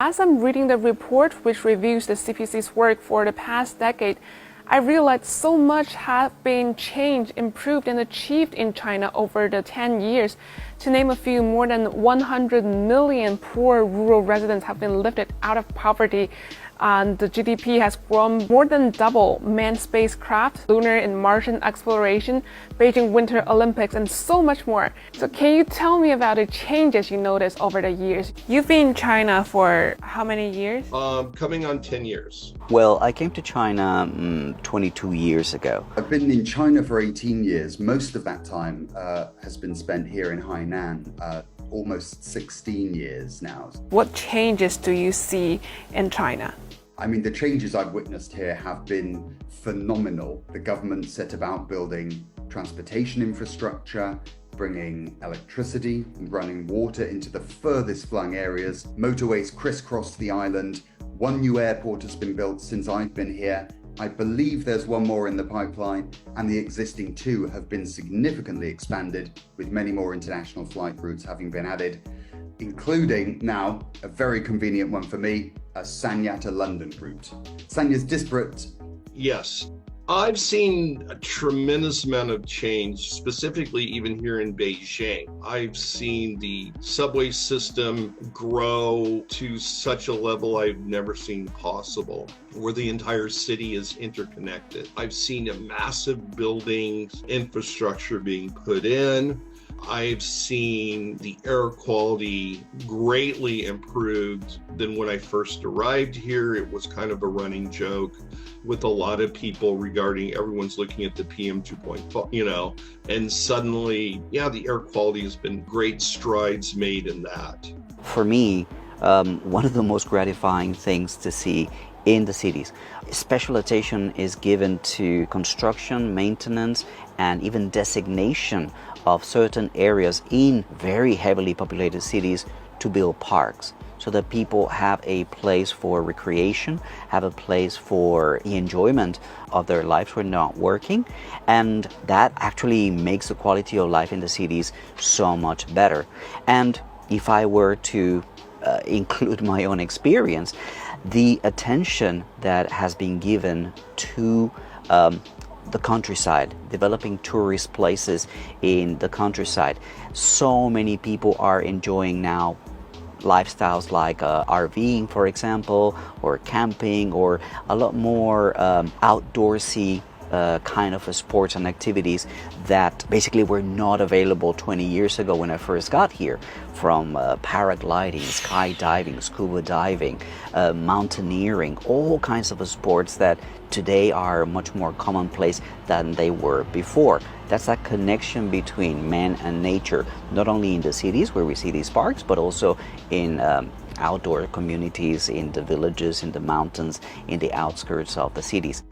As I'm reading the report which reviews the CPC's work for the past decade, I realized so much has been changed, improved, and achieved in China over the 10 years. To name a few, more than 100 million poor rural residents have been lifted out of poverty. The GDP has grown more than double. Manned spacecraft, lunar and Martian exploration, Beijing Winter Olympics, and so much more. So can you tell me about the changes you noticed over the years? You've been in China for how many years? Coming on 10 years. Well, I came to China 22 years ago. I've been in China for 18 years. Most of that time has been spent here in Hainan, almost 16 years now. What changes do you see in China? I mean, the changes I've witnessed here have been phenomenal. The government set about building transportation infrastructure, bringing electricity and running water into the furthest flung areas. Motorways crisscross the island. One new airport has been built since I've been here. I believe there's one more in the pipeline, and the existing two have been significantly expanded, with many more international flight routes having been added, including now a very convenient one for me, a Sanya to London route. Sanya's disparate. Yes. I've seen a tremendous amount of change, specifically even here in Beijing. I've seen the subway system grow to such a level I've never seen possible, where the entire city is interconnected. I've seen a massive buildings, infrastructure being put in. I've seen the air quality greatly improved than when I first arrived here. It was kind of a running joke with a lot of people regarding everyone's looking at the PM 2.5, and suddenly, the air quality has been great strides made in that. For me, one of the most gratifying things to see in the cities, special attention is given to construction, maintenance, and even designation of certain areas in very heavily populated cities to build parks, so that people have a place for recreation, have a place for the enjoyment of their lives when not working, and that actually makes the quality of life in the cities so much better. And if I were to include my own experience, the attention that has been given to the countryside, developing tourist places in the countryside. So many people are enjoying now lifestyles like RVing, for example, or camping, or a lot more outdoorsy kind of sports and activities that basically were not available 20 years ago when I first got here, from paragliding, skydiving, scuba diving, mountaineering, all kinds of sports that today are much more commonplace than they were before. That's that connection between man and nature, not only in the cities where we see these parks, but also in outdoor communities, in the villages, in the mountains, in the outskirts of the cities.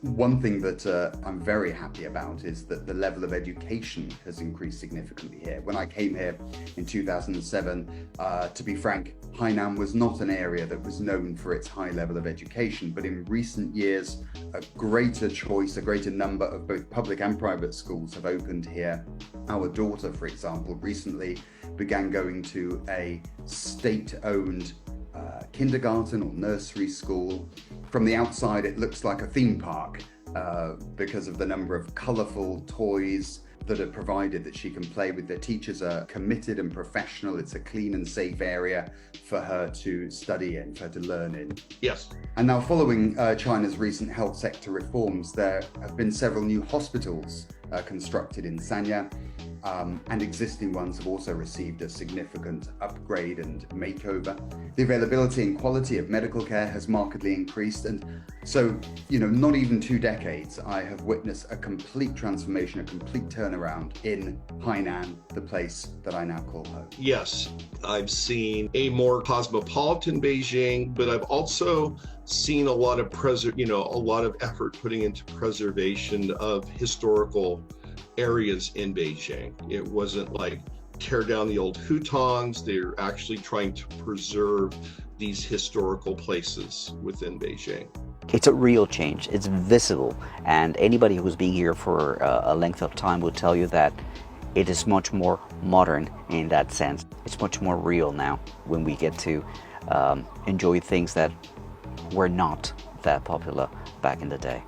One thing that I'm very happy about is that the level of education has increased significantly here. When I came here in 2007, to be frank, Hainan was not an area that was known for its high level of education, but in recent years, a greater choice, a greater number of both public and private schools have opened here. Our daughter, for example, recently began going to a state-owned kindergarten or nursery school. From the outside, it looks like a theme park because of the number of colourful toys that are provided that she can play with. The teachers are committed and professional. It's a clean and safe area for her to study in, for her to learn in. Yes. And now, following China's recent health sector reforms, there have been several new hospitals constructed in Sanya, and existing ones have also received a significant upgrade and makeover. The availability and quality of medical care has markedly increased, and so, not even 2 decades, I have witnessed a complete transformation, a complete turnaround in Hainan, the place that I now call home. Yes, I've seen a more cosmopolitan Beijing, but I've also seen a lot of a lot of effort putting into preservation of historical areas in Beijing. It wasn't like tear down the old hutongs. They're actually trying to preserve these historical places within Beijing. It's a real change. It's visible, and anybody who's been here for a length of time will tell you that it is much more modern in that sense. It's much more real now when we get to enjoy things that were not that popular back in the day.